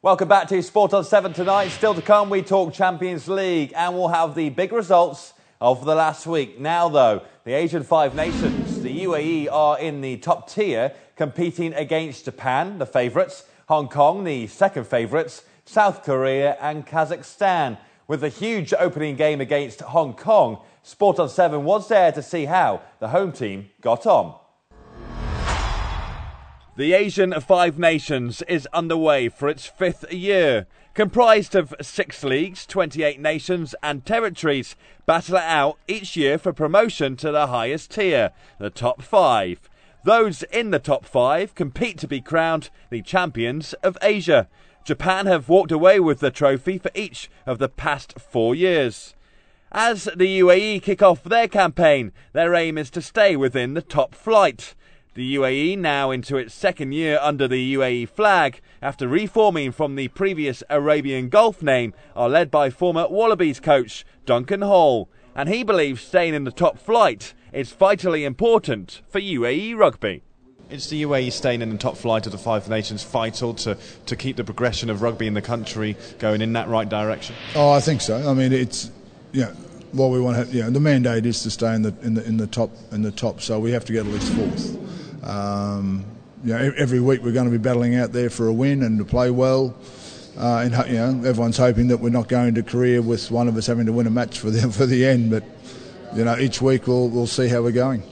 Welcome back to Sport on 7 tonight. Still to come, we talk Champions League and we'll have the big results of the last week. Now, though, the Asian five nations, the UAE, are in the top tier, competing against Japan, the favourites, Hong Kong, the second favourites, South Korea and Kazakhstan. With a huge opening game against Hong Kong, Sport on 7 was there to see how the home team got on. The Asian Five Nations is underway for its fifth year. Comprised of 6 leagues, 28 nations and territories battle it out each year for promotion to the highest tier, the top 5. Those in the top 5 compete to be crowned the champions of Asia. Japan have walked away with the trophy for each of the past 4 years. As the UAE kick off their campaign, their aim is to stay within the top flight. The UAE, now into its second year under the UAE flag, after reforming from the previous Arabian Gulf name, are led by former Wallabies coach Duncan Hall, and he believes staying in the top flight is vitally important for UAE rugby. Is the UAE staying in the top flight of the Five Nations vital to keep the progression of rugby in the country going in that right direction? Oh, I think so. I mean, it's what we want to have. The mandate is to stay in the top. So we have to get at least fourth. Every week we're going to be battling out there for a win and to play well. And everyone's hoping that we're not going to Korea with one of us having to win a match for the end. But each week we'll see how we're going.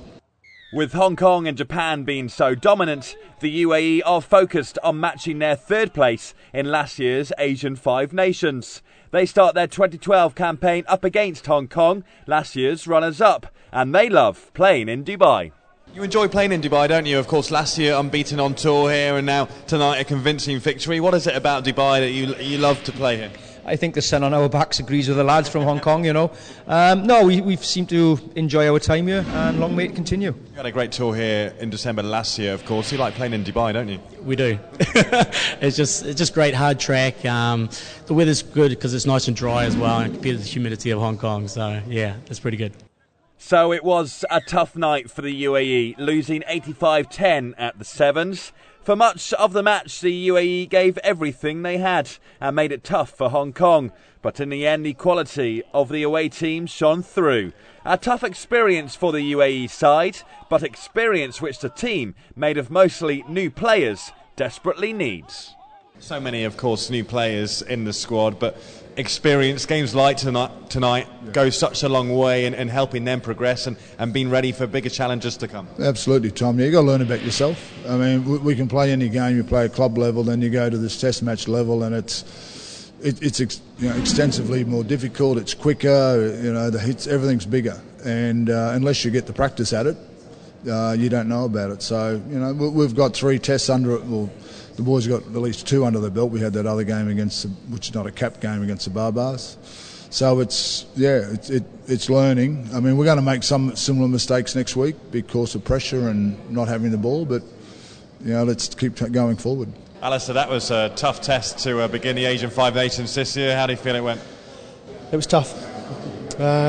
With Hong Kong and Japan being so dominant, the UAE are focused on matching their third place in last year's Asian Five Nations. They start their 2012 campaign up against Hong Kong, last year's runners-up, and they love playing in Dubai. You enjoy playing in Dubai, don't you? Of course, last year unbeaten on tour here, and now tonight a convincing victory. What is it about Dubai that you love to play here? I think the sun on our backs agrees with the lads from Hong Kong, No, we've seemed to enjoy our time here, and long may it continue. You had a great tour here in December last year, of course. You like playing in Dubai, don't you? We do. It's just great hard track. The weather's good because it's nice and dry as well, and compared to the humidity of Hong Kong. So yeah, it's pretty good. So it was a tough night for the UAE, losing 85-10 at the Sevens. For much of the match, the UAE gave everything they had and made it tough for Hong Kong. But in the end, the quality of the away team shone through. A tough experience for the UAE side, but experience which the team, made of mostly new players, desperately needs. So many, of course, new players in the squad, but experience, games like tonight go such a long way in helping them progress and being ready for bigger challenges to come. Absolutely, Tom. You've got to learn about yourself. I mean, we can play any game. You play at club level, then you go to this test match level, and it's extensively more difficult. It's quicker. The hits, everything's bigger, and unless you get the practice at it, you don't know about it. So we've got 3 tests under it. Well, the boys got at least 2 under their belt. We had that other game which is not a cap game, against the Barbars. So it's learning. I mean, we're going to make some similar mistakes next week because of pressure and not having the ball, but let's keep going forward. Alistair, that was a tough test to begin the Asian Five Nations this year. How do you feel it went? It was tough.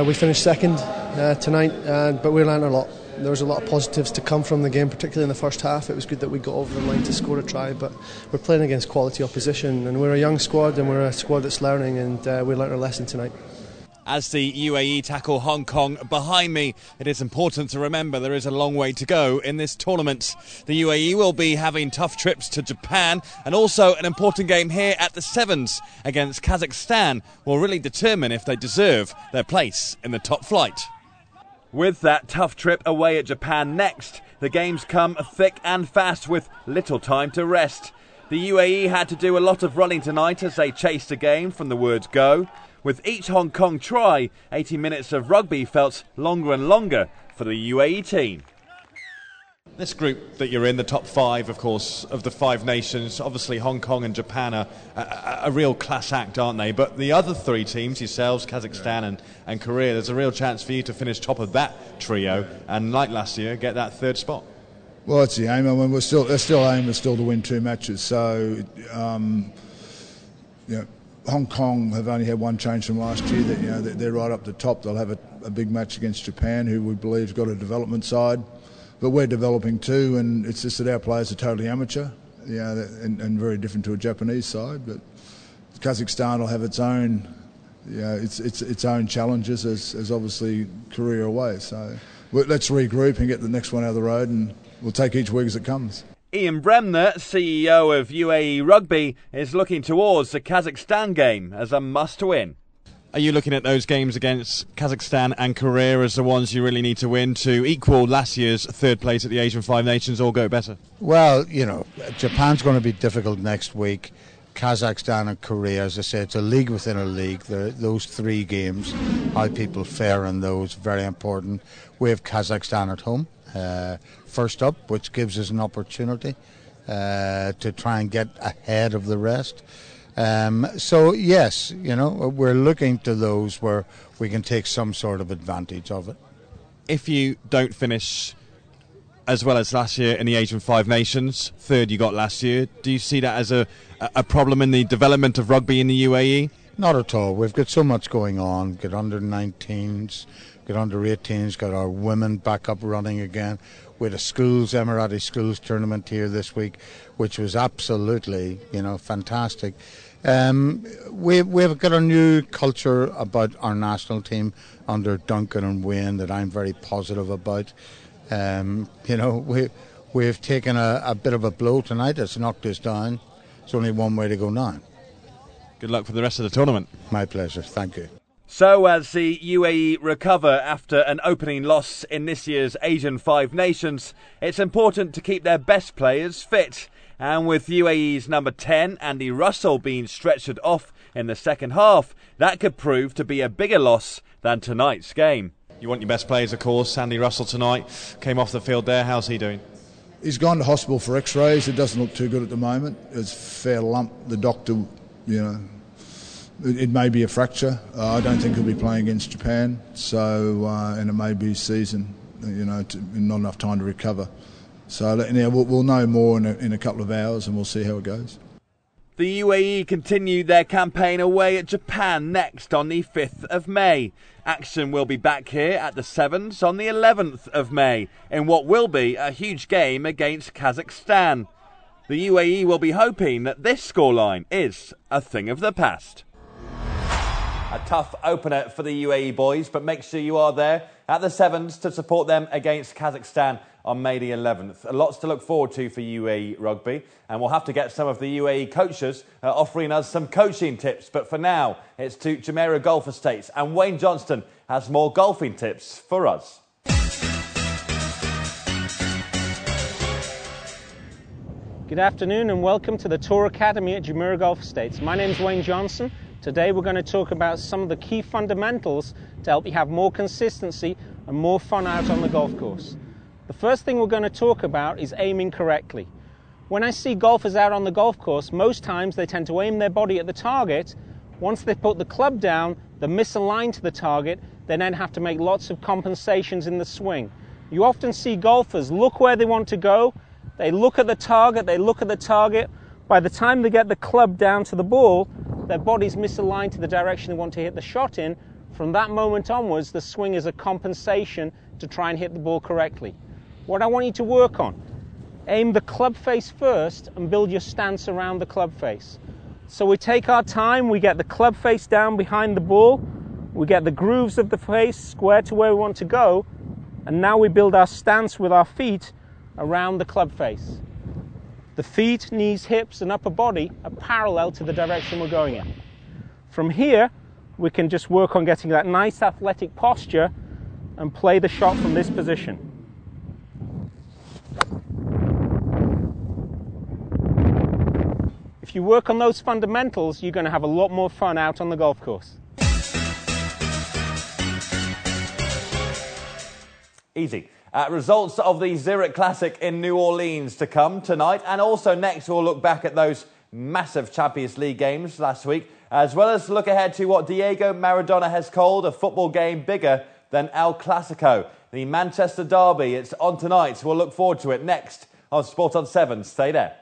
We finished second tonight, but we learned a lot. There was a lot of positives to come from the game, particularly in the first half. It was good that we got over the line to score a try, but we're playing against quality opposition, and we're a young squad, and we're a squad that's learning, and we learnt our lesson tonight. As the UAE tackle Hong Kong behind me, it is important to remember there is a long way to go in this tournament. The UAE will be having tough trips to Japan, and also an important game here at the Sevens against Kazakhstan will really determine if they deserve their place in the top flight. With that tough trip away at Japan next, the games come thick and fast with little time to rest. The UAE had to do a lot of running tonight as they chased the game from the word go. With each Hong Kong try, 80 minutes of rugby felt longer and longer for the UAE team. This group that you're in, the top 5, of course, of the Five Nations, obviously Hong Kong and Japan are a real class act, aren't they? But the other 3 teams, yourselves, Kazakhstan and Korea, there's a real chance for you to finish top of that trio and, like last year, get that 3rd spot. Well, that's the aim. I mean, our aim is still to win 2 matches. So, Hong Kong have only had 1 change from last year. That they're right up the top. They'll have a big match against Japan, who we believe has got a development side. But we're developing too, and it's just that our players are totally amateur, and very different to a Japanese side. But Kazakhstan will have its own, its own challenges as obviously Korea away. So let's regroup and get the next one out of the road, and we'll take each week as it comes. Ian Bremner, CEO of UAE Rugby, is looking towards the Kazakhstan game as a must-win. Are you looking at those games against Kazakhstan and Korea as the ones you really need to win to equal last year's third place at the Asian Five Nations or go better? Well, Japan's going to be difficult next week. Kazakhstan and Korea, as I say, it's a league within a league. Those 3 games, how people fare in those, very important. We have Kazakhstan at home, first up, which gives us an opportunity to try and get ahead of the rest. So yes, we're looking to those where we can take some sort of advantage of it. If you don't finish as well as last year in the Asian Five Nations, third you got last year, do you see that as a problem in the development of rugby in the UAE? Not at all. We've got so much going on. Got under 19s, got under 18s, got our women back up running again. We had a Emirati schools tournament here this week, which was absolutely, fantastic. We've got a new culture about our national team under Duncan and Wayne that I'm very positive about. We've taken a bit of a blow tonight. It's knocked us down. It's only one way to go now. Good luck for the rest of the tournament. My pleasure. Thank you. So as the UAE recover after an opening loss in this year's Asian Five Nations, it's important to keep their best players fit. And with UAE's number 10, Andy Russell, being stretchered off in the second half, that could prove to be a bigger loss than tonight's game. You want your best players, of course. Andy Russell tonight came off the field there. How's he doing? He's gone to hospital for x-rays. It doesn't look too good at the moment. It's a fair lump. The doctor, it may be a fracture. I don't think he'll be playing against Japan. So, and it may be season, not enough time to recover. So we'll know more in a couple of hours, and we'll see how it goes. The UAE continue their campaign away at Japan next on the 5th of May. Action will be back here at the Sevens on the 11th of May in what will be a huge game against Kazakhstan. The UAE will be hoping that this scoreline is a thing of the past. A tough opener for the UAE boys, but make sure you are there at the Sevens to support them against Kazakhstan on May the 11th. Lots to look forward to for UAE Rugby, and we'll have to get some of the UAE coaches offering us some coaching tips. But for now, it's to Jumeirah Golf Estates, and Wayne Johnston has more golfing tips for us. Good afternoon and welcome to the Tour Academy at Jumeirah Golf Estates. My name's Wayne Johnson. Today we're going to talk about some of the key fundamentals to help you have more consistency and more fun out on the golf course. The first thing we're going to talk about is aiming correctly. When I see golfers out on the golf course, most times they tend to aim their body at the target. Once they put the club down, they're misaligned to the target, they then have to make lots of compensations in the swing. You often see golfers look where they want to go, they look at the target, By the time they get the club down to the ball, their body's misaligned to the direction they want to hit the shot in. From that moment onwards, the swing is a compensation to try and hit the ball correctly. What I want you to work on, aim the club face first and build your stance around the club face. So we take our time, we get the club face down behind the ball, we get the grooves of the face square to where we want to go, and now we build our stance with our feet around the club face. The feet, knees, hips and upper body are parallel to the direction we're going in. From here, we can just work on getting that nice athletic posture and play the shot from this position. If you work on those fundamentals, you're going to have a lot more fun out on the golf course. Easy. Results of the Zurich Classic in New Orleans to come tonight, and also next we'll look back at those massive Champions League games last week, as well as look ahead to what Diego Maradona has called a football game bigger than El Clasico, the Manchester derby. It's on tonight, so we'll look forward to it next on Sport on 7. Stay there.